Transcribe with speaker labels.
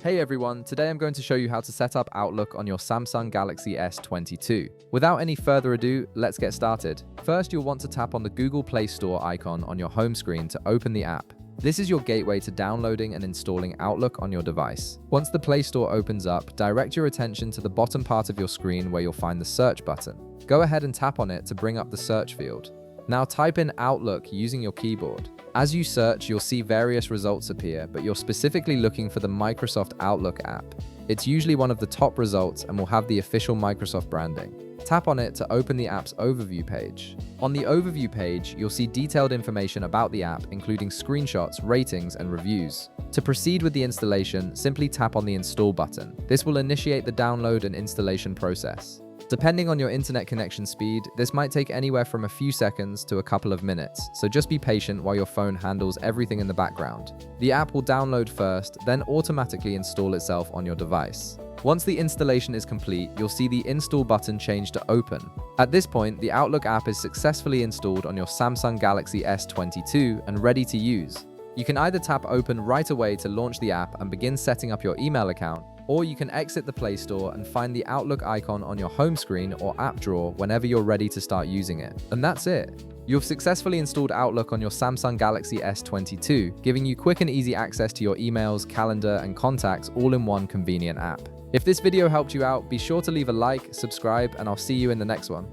Speaker 1: Hey everyone, today I'm going to show you how to set up Outlook on your Samsung Galaxy S22. Without any further ado, let's get started. First, you'll want to tap on the Google Play Store icon on your home screen to open the app. This is your gateway to downloading and installing Outlook on your device. Once the Play Store opens up, direct your attention to the bottom part of your screen where you'll find the search button. Go ahead and tap on it to bring up the search field. Now type in Outlook using your keyboard. As you search, you'll see various results appear, but you're specifically looking for the Microsoft Outlook app. It's usually one of the top results and will have the official Microsoft branding. Tap on it to open the app's overview page. On the overview page, you'll see detailed information about the app, including screenshots, ratings, and reviews. To proceed with the installation, simply tap on the Install button. This will initiate the download and installation process. Depending on your internet connection speed, this might take anywhere from a few seconds to a couple of minutes, so just be patient while your phone handles everything in the background. The app will download first, then automatically install itself on your device. Once the installation is complete, you'll see the Install button change to Open. At this point, the Outlook app is successfully installed on your Samsung Galaxy S22 and ready to use. You can either tap Open right away to launch the app and begin setting up your email account, or you can exit the Play Store and find the Outlook icon on your home screen or app drawer whenever you're ready to start using it. And that's it. You've successfully installed Outlook on your Samsung Galaxy S22, giving you quick and easy access to your emails, calendar, and contacts all in one convenient app. If this video helped you out, be sure to leave a like, subscribe, and I'll see you in the next one.